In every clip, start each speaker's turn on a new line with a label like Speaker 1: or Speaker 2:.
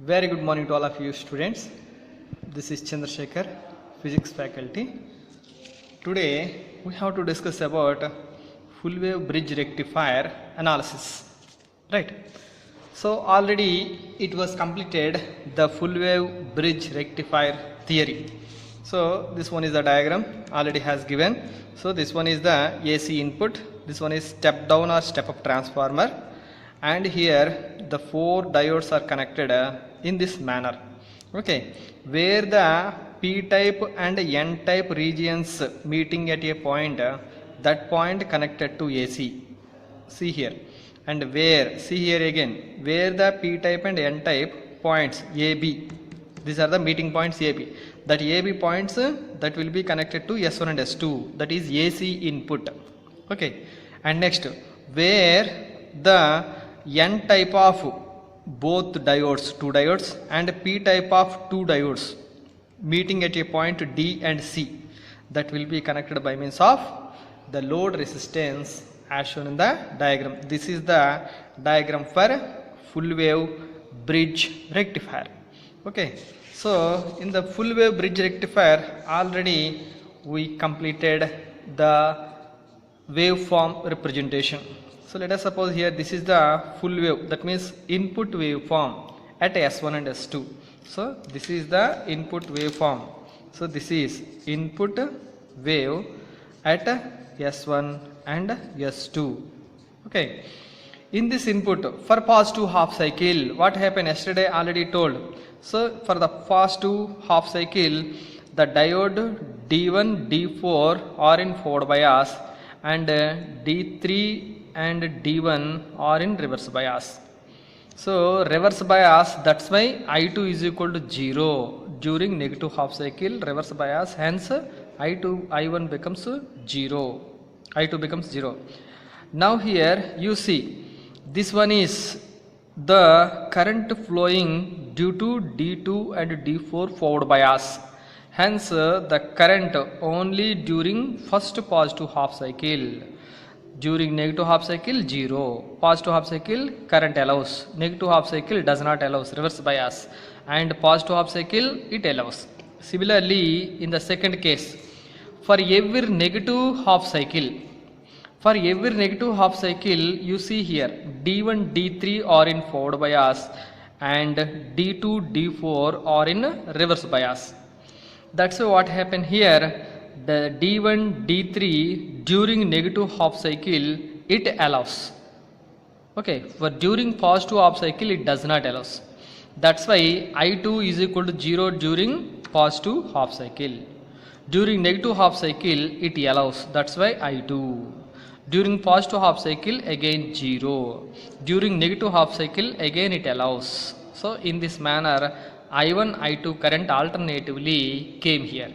Speaker 1: Very good morning to all of you students. This is Chandrasekhar, physics faculty. Today we have to discuss about full wave bridge rectifier analysis. Right. So already it was completed the full wave bridge rectifier theory. So this one is the diagram already has given. So this one is the AC input. This one is step down or step up transformer. And here the four diodes are connected in this manner, okay, where the p type and n type regions meeting at a point, that point connected to AC, see here, and where, see here again, where the p type and n type points AB, these are the meeting points AB, that AB points that will be connected to S1 and S2, that is AC input, okay. And next, where the N type of both diodes, two diodes, and P type of two diodes meeting at a point D and C, that will be connected by means of the load resistance as shown in the diagram. This is the diagram for full wave bridge rectifier, okay. So in the full wave bridge rectifier already we completed the waveform representation. So let us suppose here this is the full wave, that means input waveform at S1 and S2. So this is the input waveform. So this is input wave at S1 and S2. Okay. In this input for positive half cycle, what happened yesterday already told. So for the positive half cycle, the diode D1, D4 are in forward bias and D3 and D1 are in reverse bias. So reverse bias, that's why I2 is equal to 0 during negative half cycle reverse bias, hence I1 becomes 0, I2 becomes 0. Now here you see this one is the current flowing due to D2 and D4 forward bias, hence the current only during first positive half cycle. During negative half cycle 0, positive half cycle current allows, negative half cycle does not allow, reverse bias, and positive half cycle it allows. Similarly in the second case, for every negative half cycle, you see here D1, D3 are in forward bias and D2, D4 are in reverse bias. That's what happened here. The D1, D3 during negative half cycle it allows, okay, but during positive half cycle it does not allows. That's why I2 is equal to 0 during positive half cycle. During negative half cycle it allows, that's why I2. During positive half cycle again 0. During negative half cycle again it allows. So in this manner I1, I2 current alternatively came here.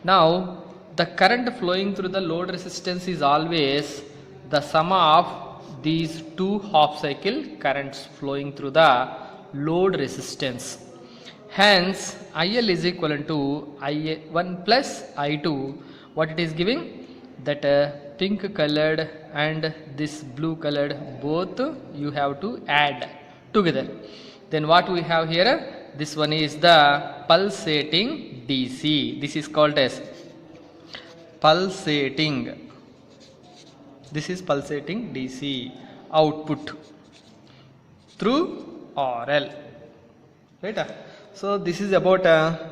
Speaker 1: Now the current flowing through the load resistance is always the sum of these two half cycle currents flowing through the load resistance. Hence IL is equivalent to I1 plus I2. What it is giving? That pink colored and this blue colored both you have to add together. Then what we have here? This one is the pulsating DC. This is called as pulsating. This is pulsating DC output through RL. Right? So this is about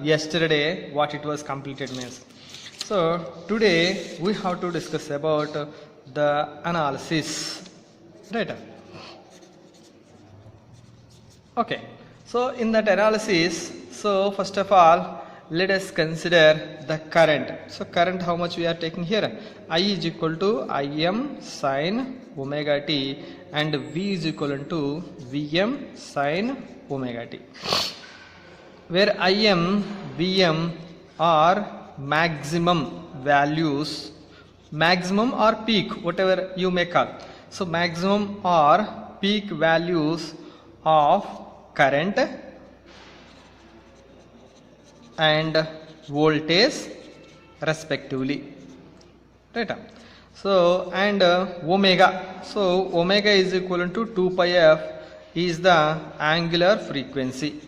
Speaker 1: yesterday what it was completed means. So today we have to discuss about the analysis. Right? Okay. So in that analysis, so first of all let us consider the current. So current, how much we are taking here? I is equal to Im sin omega t and V is equal to Vm sin omega t, where Im, Vm are maximum values, maximum or peak, whatever you may call. So maximum or peak values of current and voltage respectively, right? So and omega, so omega is equivalent to 2 pi f is the angular frequency,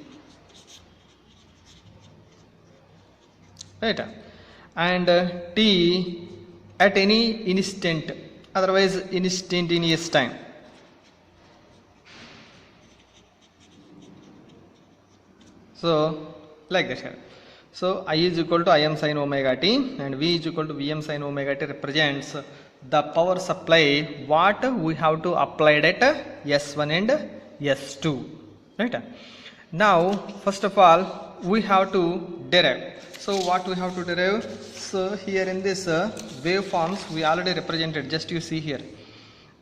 Speaker 1: right? And t at any instant, otherwise instantaneous time. So like that here. So I is equal to Im sin omega t and V is equal to Vm sin omega t represents the power supply what we have to apply at S1 and S2, right? Now first of all we have to derive. So what we have to derive? So here in this waveforms we already represented, just you see here.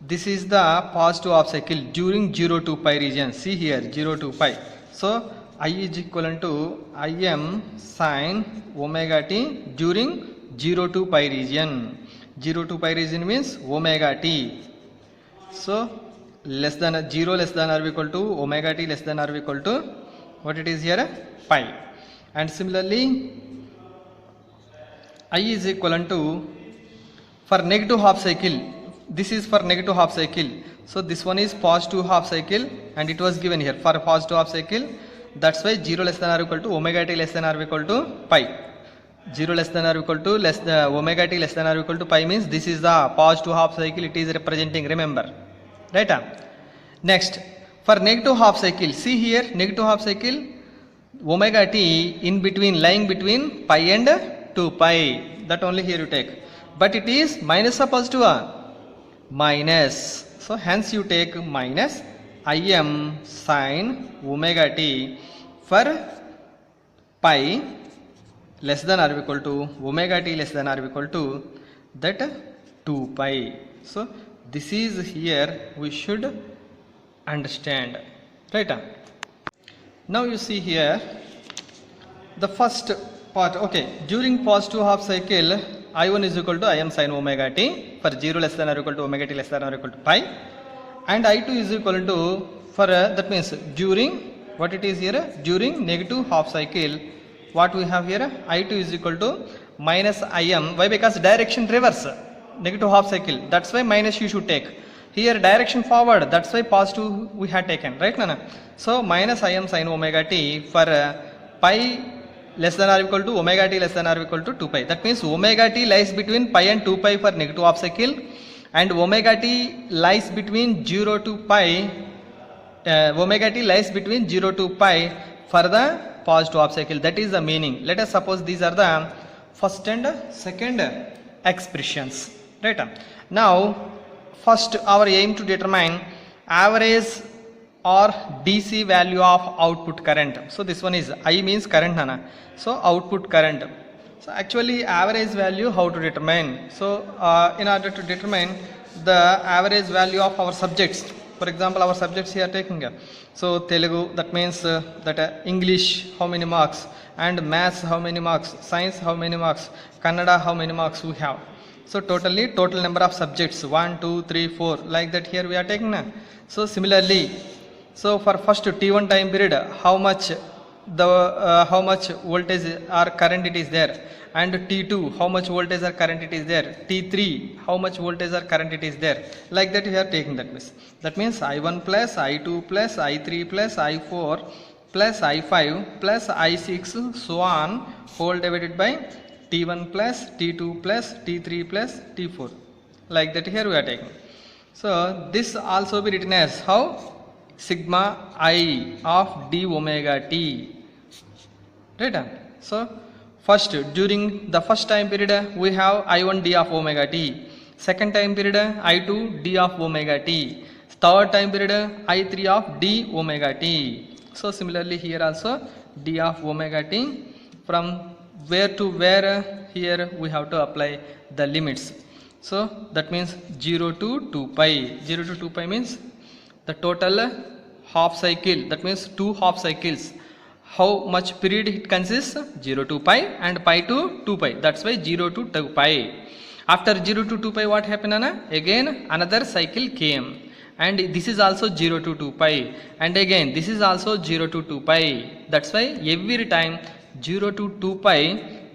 Speaker 1: This is the positive half cycle during 0 to pi region. See here 0 to pi. So I is equivalent to Im sin omega t during 0 to pi region. 0 to pi region means omega t. So less than 0 less than or equal to omega t less than or equal to what it is here, pi. And similarly I is equivalent to for negative half cycle. This is for negative half cycle. So this one is positive half cycle and it was given here for positive half cycle. That's why 0 less than or equal to omega t less than or equal to pi. 0 less than or equal to omega t less than or equal to pi means this is the positive half cycle it is representing, remember, right? Next for negative half cycle, see here negative half cycle omega t in between, lying between pi and 2 pi, that only here you take, but it is minus or positive? Minus. So hence you take minus Im sin omega t for pi less than or equal to omega t less than or equal to that 2 pi. So this is here we should understand, right? Now you see here the first part. Okay, during positive half cycle I1 is equal to Im sin omega t for 0 less than or equal to omega t less than or equal to pi, and I2 is equal to for that means during what it is here, during negative half cycle what we have here, I2 is equal to minus Im. Why? Because direction reverse, negative half cycle, that's why minus you should take. Here direction forward, that's why positive we had taken, right Nana? So minus Im sin omega t for pi less than or equal to omega t less than or equal to 2 pi. That means omega t lies between pi and 2 pi for negative half cycle, and omega t lies between 0 to pi. Omega t lies between 0 to pi for the positive half cycle. That is the meaning. Let us suppose these are the first and second expressions, right? Now first our aim to determine average or DC value of output current. So this one is I means current, Nana. So output current. So actually average value how to determine? So in order to determine the average value of our subjects, for example our subjects here taking so Telugu, that means that English how many marks, and maths how many marks, science how many marks, Kannada how many marks we have. So total number of subjects 1, 2, 3, 4 like that here we are taking now. So similarly, so for first T1 time period how much voltage or current it is there, and T2 how much voltage or current it is there, T3 how much voltage or current it is there, like that we are taking that means. That means I1 plus I2 plus I3 plus I4 plus I5 plus I6 so on whole divided by T1 plus T2 plus T3 plus T4, like that here we are taking. So this also be written as how? Sigma I of d omega t, right? So first during the first time period we have I1 d of omega t, second time period I2 d of omega t, third time period I3 of d omega t. So similarly here also d of omega t, from where to where here we have to apply the limits. So that means 0 to 2 pi. 0 to 2 pi means the total half cycle, that means 2 half cycles. How much period it consists? 0 to pi and pi to 2 pi. That's why 0 to 2 pi. After 0 to 2 pi what happened, Anna? Again another cycle came, and this is also 0 to 2 pi, and again this is also 0 to 2 pi. That's why every time 0 to 2 pi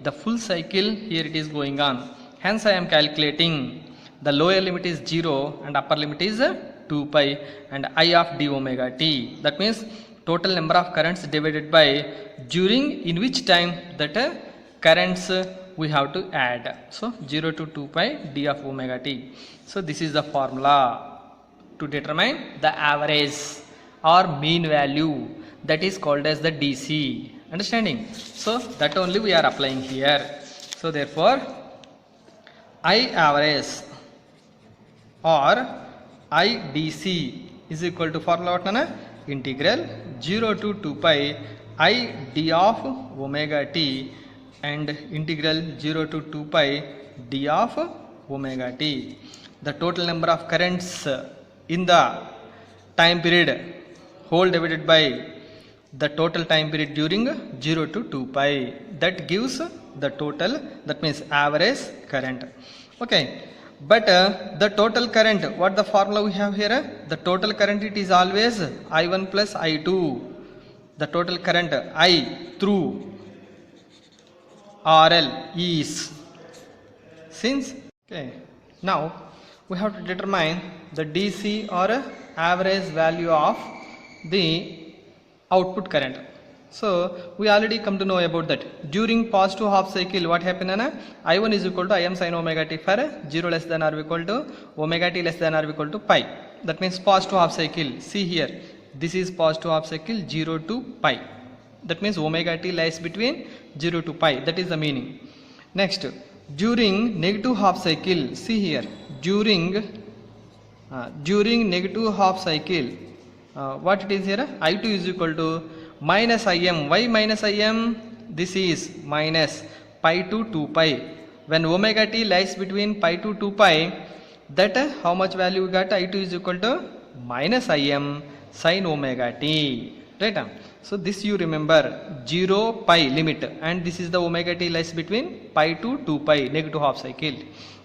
Speaker 1: the full cycle here it is going on. Hence I am calculating the lower limit is 0 and upper limit is 2 pi and I of d omega t. That means total number of currents divided by during in which time that currents we have to add. So 0 to 2 pi d of omega t. So this is the formula to determine the average or mean value, that is called as the DC. Understanding? So that only we are applying here. So therefore I average or IDC is equal to formula what nana? Integral 0 to 2 pi I d of omega t and integral 0 to 2 pi d of omega t. The total number of currents in the time period whole divided by the total time period during 0 to 2 pi, that gives the total, that means average current. Okay, but the total current, what the formula we have here? The total current, it is always I1 plus I2. The total current I through RL is, since okay, now we have to determine the DC or average value of the output current. So we already come to know about that. During positive half cycle, what happened? I1 is equal to Im sin omega t for 0 less than or equal to omega t less than or equal to pi. That means positive half cycle. See here, this is positive half cycle 0 to pi. That means omega t lies between 0 to pi. That is the meaning. Next, during negative half cycle, see here, during negative half cycle, what it is here? I2 is equal to minus Im. Why minus Im? This is minus pi to 2 pi. When omega t lies between pi to 2 pi, that how much value we got? I2 is equal to minus Im sin omega t. Right? So this you remember, 0 pi limit, and this is the omega t lies between pi to 2 pi, negative half cycle.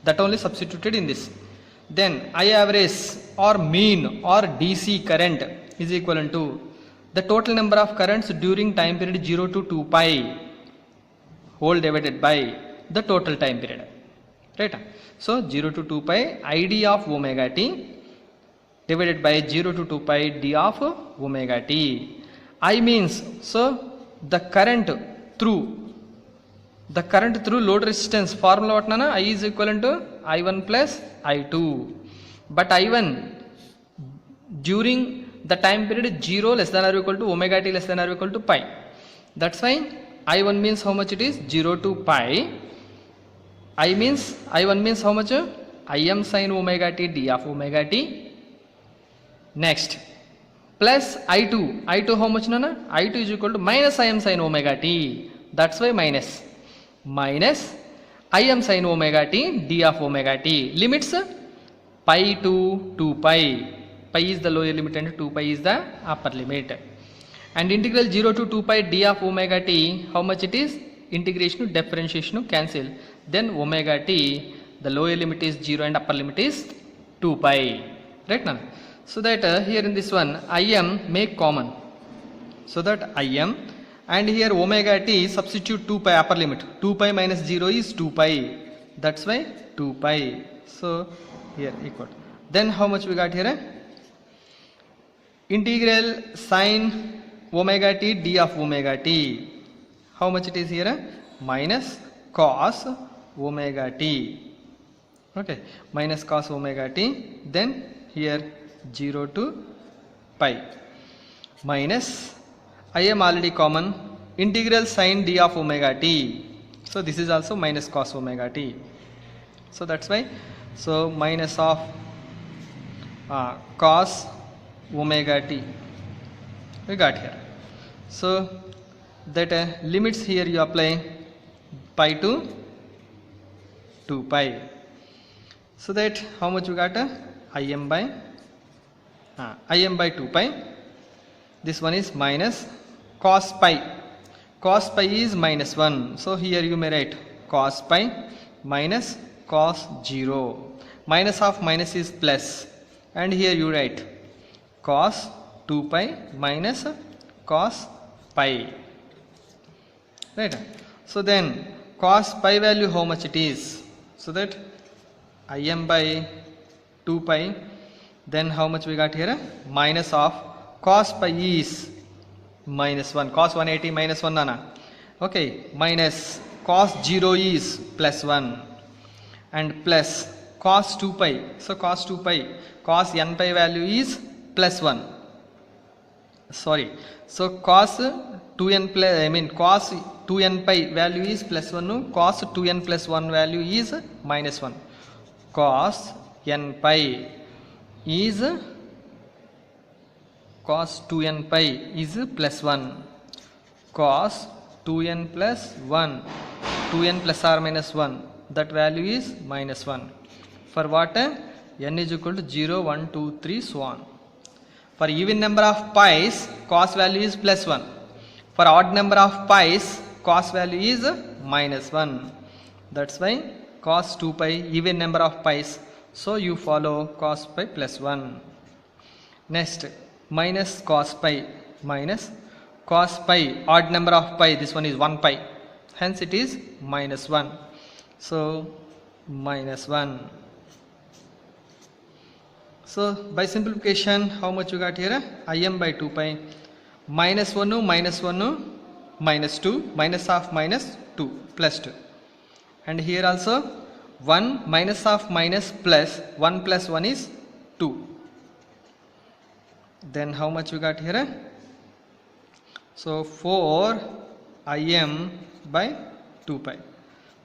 Speaker 1: That only substituted in this. Then I average or mean or DC current is equivalent to the total number of currents during time period 0 to 2 pi whole divided by the total time period. Right? So 0 to 2 pi ID of omega t divided by 0 to 2 pi d of omega t. I means, so the current through load resistance, formula what nana? I is equivalent to I1 plus I2. But I1 during the time period 0 less than or equal to omega t less than or equal to pi. That's why I1 means how much it is? 0 to pi. I1 means how much? Im sin omega t d of omega t. Next, plus I2 how much nana? I2 is equal to minus Im sin omega t. That's why minus Im sin omega t d of omega t. Limits pi to 2 pi. Pi is the lower limit and 2 pi is the upper limit. And integral 0 to 2 pi d of omega t, how much it is? Integration, differentiation cancel. Then omega t, the lower limit is 0 and upper limit is 2 pi. Right now? So that here in this one, Im make common. So that Im, and here omega t substitute 2 pi upper limit. 2 pi minus 0 is 2 pi. That's why 2 pi. So here equal. Then how much we got here? Integral sin omega t d of omega t. How much it is here? Minus cos omega t. Okay, minus cos omega t. Then here 0 to pi. Minus, I am already common, integral sin d of omega t. So this is also minus cos omega t. So that's why, so minus of cos omega t we got here. So that limits here you apply pi to 2 pi. So that how much we got? Im by 2 pi. This one is minus cos pi. Cos pi is minus 1. So here you may write cos pi minus cos 0. Minus of minus is plus. And here you write cos 2 pi minus cos pi. Right? So then cos pi value how much it is? So that Im by 2 pi. Then how much we got here? Minus of cos pi is minus 1. Cos 180 minus 1 nana. Okay. Minus cos 0 is plus 1 and plus cos 2 pi. So cos 2 pi, cos n pi value is plus 1. Sorry. So cos 2n plus, cos 2n pi value is plus 1, cos 2n plus 1 value is minus 1. Cos n pi is cos 2n pi is plus 1. Cos 2n plus 1, 2n plus or minus 1, that value is minus 1. For what? N is equal to 0, 1, 2, 3, so on. For even number of pi's, cos value is plus 1. For odd number of pi's, cos value is minus 1. That's why cos 2 pi, even number of pi's. So you follow cos pi plus 1. Next, minus cos pi, minus cos pi, odd number of pi, this one is 1 pi. Hence it is minus 1. So minus 1. So by simplification, how much you got here? Im by 2 pi. Minus 1, minus 1, minus 2, minus of minus 2, plus 2. And here also 1 minus of minus plus 1 plus 1 is 2. Then how much you got here? So 4 Im by 2 pi.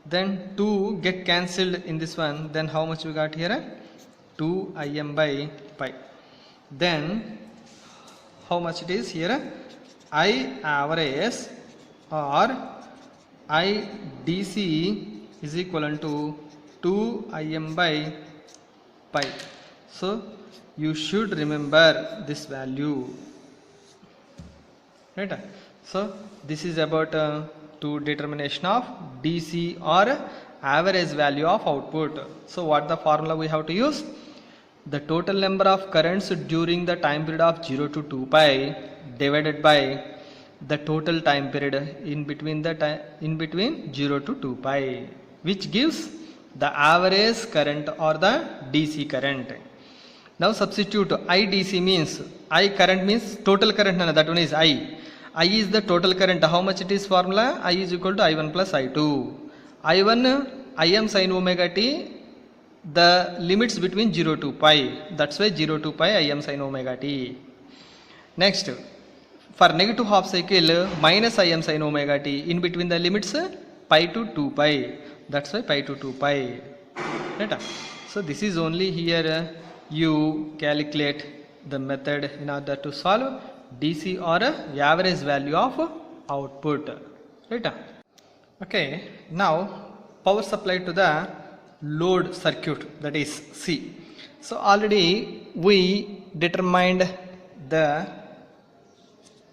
Speaker 1: Then 2 get cancelled in this one. Then how much we got here? 2 Im by pi. Then how much it is here? I average or I DC is equal to 2 Im by pi. So you should remember this value. Right? So this is about to determination of DC or average value of output. So what the formula we have to use? The total number of currents during the time period of 0 to 2 pi divided by the total time period in between 0 to 2 pi, which gives the average current or the DC current. Now substitute IDC means I current means total current, that one is I. I is the total current. How much it is formula? I is equal to I1 plus I2. I1 Im sin omega t, the limits between 0 to pi. That's why 0 to pi Im sin omega t. Next, for negative half cycle minus Im sin omega t in between the limits pi to 2 pi. That's why pi to 2 pi. Right? So this is only here you calculate the method in order to solve DC or average value of output. Right? Okay, now power supply to the load circuit, that is C. So already we determined the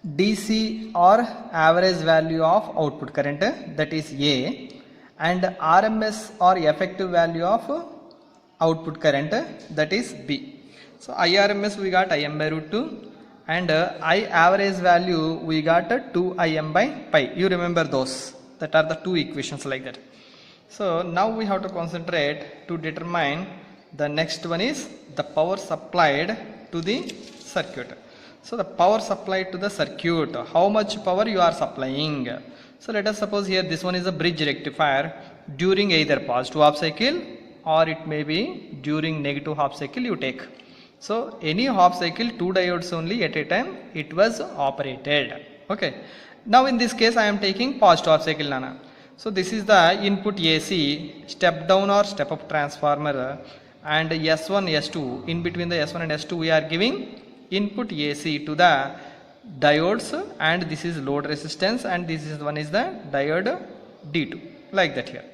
Speaker 1: DC or average value of output current, that is A, and RMS or effective value of output current, that is B. So IRMS we got Im by root 2 and I average value we got 2 Im by pi. You remember those, that are the two equations like that. So now we have to concentrate to determine the next one is the power supplied to the circuit. So the power supplied to the circuit, how much power you are supplying. So let us suppose here this one is a bridge rectifier during either positive half cycle or it may be during negative half cycle you take. So any half cycle, 2 diodes only at a time it was operated. Okay. Now in this case I am taking positive half cycle Nana. So this is the input AC step down or step up transformer and S1, S2. In between the S1 and S2 we are giving input AC to the diodes and this is load resistance and this is one is the diode D2, like that here.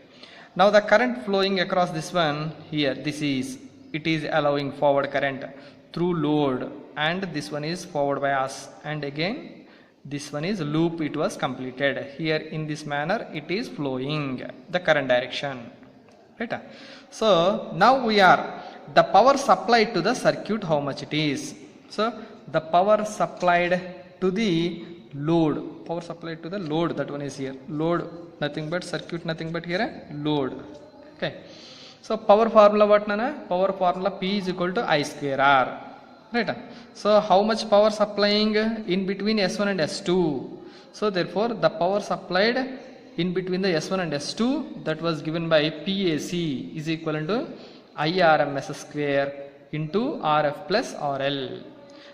Speaker 1: Now the current flowing across this one here, it is allowing forward current through load and this one is forward bias and again this one is loop, it was completed. Here in this manner it is flowing the current direction. Right? So now we are the power supplied to the circuit, how much it is. So the power supplied to the load, power supplied to the load, that one is here. Load nothing but circuit, nothing but here load. Okay. So power formula what Nana? Power formula P is equal to I square R. Right? So how much power supplying in between S1 and S2? So therefore the power supplied in between the S1 and S2, that was given by PAC is equivalent to IRMS square into RF plus RL.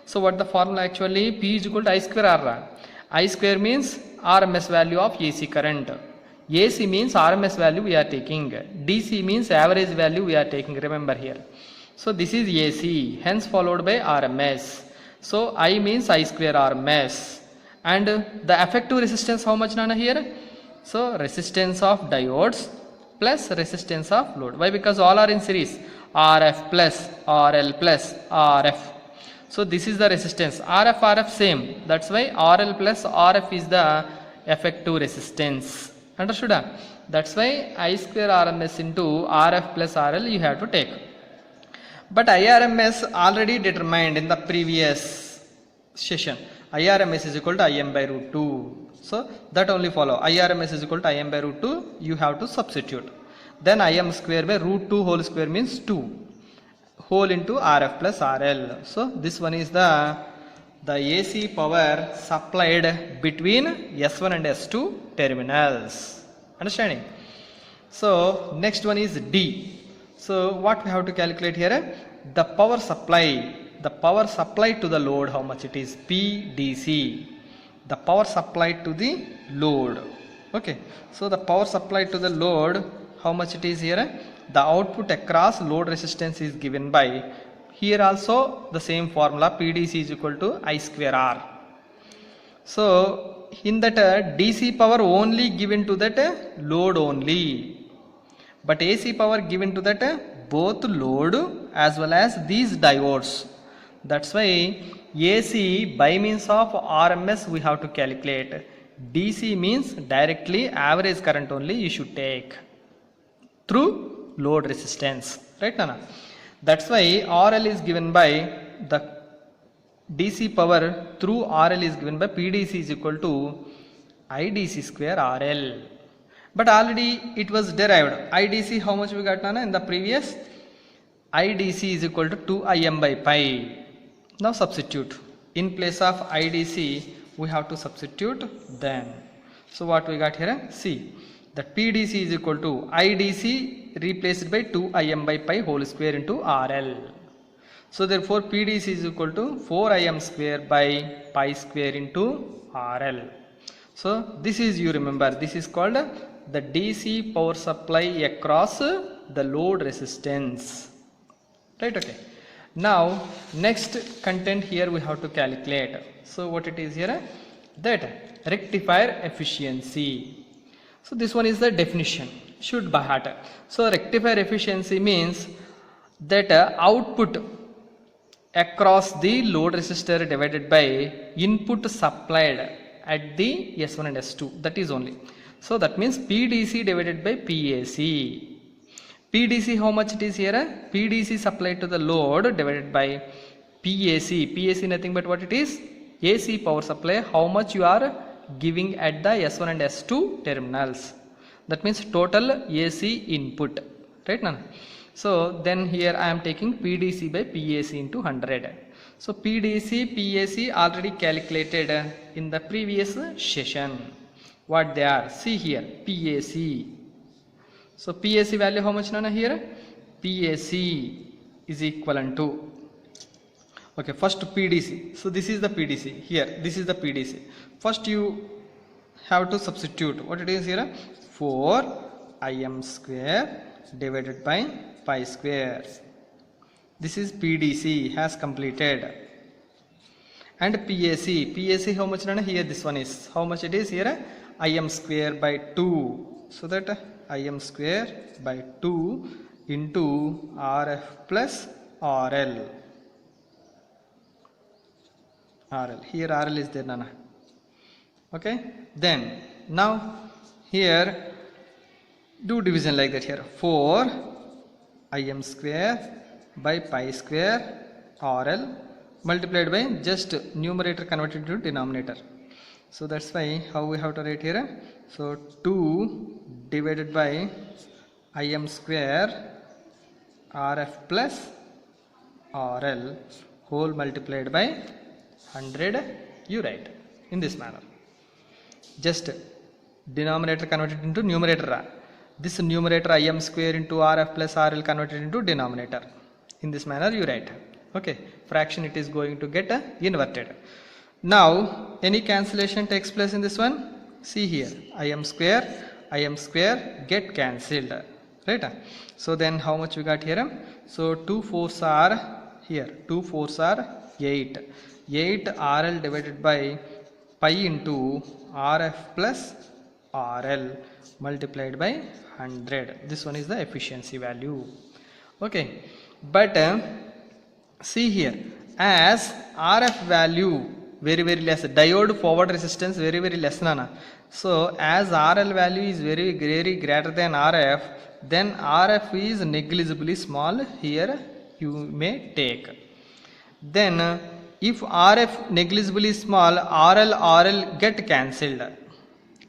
Speaker 1: So what the formula actually? P is equal to I square R. I square means RMS value of AC current. AC means RMS value we are taking. DC means average value we are taking. Remember here. So this is AC, hence followed by RMS. So I means I square RMS. And the effective resistance how much Nana here? So resistance of diodes plus resistance of load. Why? Because all are in series. RF plus RL plus RF. So this is the resistance. RF same. That's why RL plus RF is the effective resistance. Understood? That's why I square RMS into RF plus RL you have to take. But IRMS already determined in the previous session. IRMS is equal to Im by root 2. So that only follow. IRMS is equal to Im by root 2. You have to substitute. Then Im square by root 2 whole square means 2. Whole into RF plus RL. So this one is the AC power supplied between S1 and S2 terminals. Understanding? So next one is D. So what we have to calculate here? The power supply. The power supply to the load, how much it is? PDC. The power supply to the load. Okay. So the power supply to the load, how much it is here? The output across load resistance is given by, here also the same formula, PDC is equal to I square R. So in that DC power only given to that load only, but AC power given to that both load as well as these diodes. That's why AC by means of RMS we have to calculate. DC means directly average current only you should take through load resistance, right Nana? That's why RL is given by the DC power through RL is given by PDC is equal to IDC square RL. But already it was derived. IDC how much we got Nana in the previous? IDC is equal to 2Im by pi. Now substitute. In place of IDC we have to substitute then. So what we got here? See. That PDC is equal to IDC replaced by 2Im by pi whole square into RL. So therefore PDC is equal to 4Im square by pi square into RL. So this is, you remember, this is called the DC power supply across the load resistance. Right, okay. Now next content here we have to calculate. So what it is here? That rectifier efficiency. So this one is the definition, should by heart. So rectifier efficiency means that output across the load resistor divided by input supplied at the S1 and S2, that is only. So that means PDC divided by PAC. PDC how much it is here? PDC supplied to the load divided by PAC. PAC nothing but what it is? AC power supply, how much you are giving at the S1 and S2 terminals. That means total AC input, right now. So then here I am taking PDC by PAC into 100. So PDC, PAC already calculated in the previous session. What they are? See here, PAC. So PAC value how much Nana here? PAC is equivalent to, okay, first PDC. So this is the PDC here. This is the PDC. First you have to substitute. What it is here? 4Im square divided by pi square. This is PDC has completed. And PAC. PAC how much Nana? Here this one is. How much it is here? Im square by 2. So that Im square by 2 into RF plus RL. RL. Here RL is there Nana. Okay. Then now here do division like that here. 4 Im square by pi square RL multiplied by just numerator converted to denominator. So that's why how we have to write here. So 2 divided by Im square RF plus RL whole multiplied by 100 you write in this manner. Just denominator converted into numerator. This numerator Im square into Rf plus RL converted into denominator. In this manner you write. Okay, fraction it is going to get inverted. Now any cancellation takes place in this one. See here, Im square get cancelled, right? So then how much we got here? So 2 4s are here, 2 4s are 8. 8 RL divided by pi into Rf plus RL multiplied by 100. This one is the efficiency value. Okay, but see here, as RF value very less, diode forward resistance very less nana. So as RL value is very greater than RF, then RF is negligibly small. Here you may take. Then if RF negligibly small, RL get cancelled.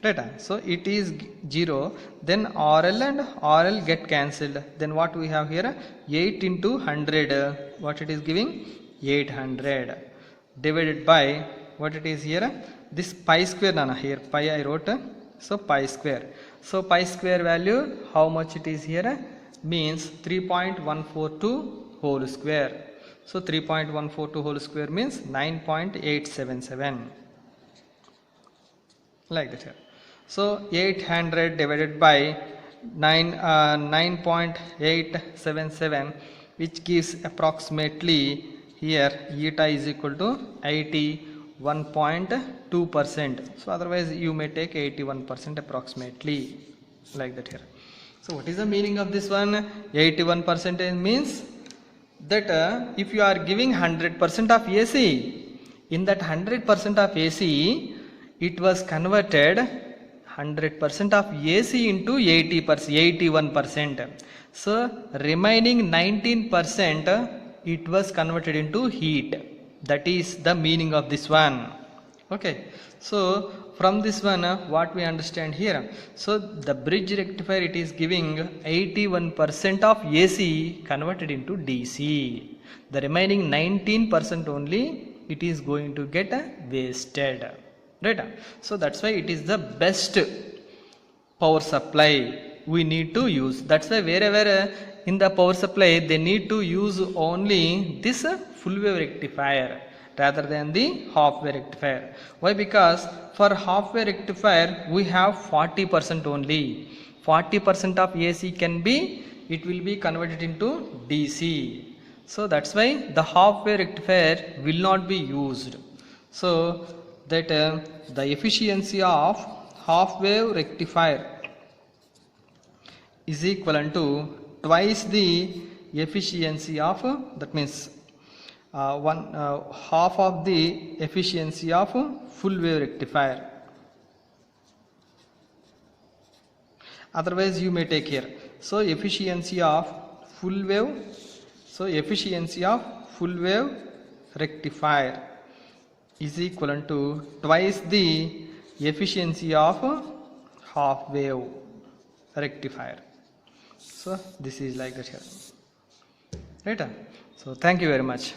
Speaker 1: Right? So it is 0, then RL and RL get cancelled. Then what we have here? 8 into 100. What it is giving? 800 divided by what it is here? This pi square nana, here pi I wrote. So pi square. So pi square value, how much it is here? Means 3.142 whole square. So 3.142 whole square means 9.877. Like that here. So 800 divided by 9.877, which gives approximately here eta is equal to 81.2%. So otherwise you may take 81% approximately, like that here. So what is the meaning of this one? 81% means that if you are giving 100% of AC, in that 100% of AC, it was converted 100% of AC into 80%, 81%. So remaining 19% it was converted into heat. That is the meaning of this one. Okay. So from this one what we understand here? So the bridge rectifier, it is giving 81% of AC converted into DC. The remaining 19% only it is going to get wasted. Right? So that's why it is the best power supply we need to use. That's why wherever in the power supply they need to use only this full wave rectifier rather than the half wave rectifier. Why? Because for half wave rectifier we have 40% only. 40% of AC can be, it will be converted into DC. So that's why the half wave rectifier will not be used. So that the efficiency of half wave rectifier is equivalent to twice the efficiency of, that means half of the efficiency of full wave rectifier. Otherwise you may take here. So efficiency of full wave, rectifier is equivalent to twice the efficiency of half wave rectifier. So this is like that here. Right? So thank you very much.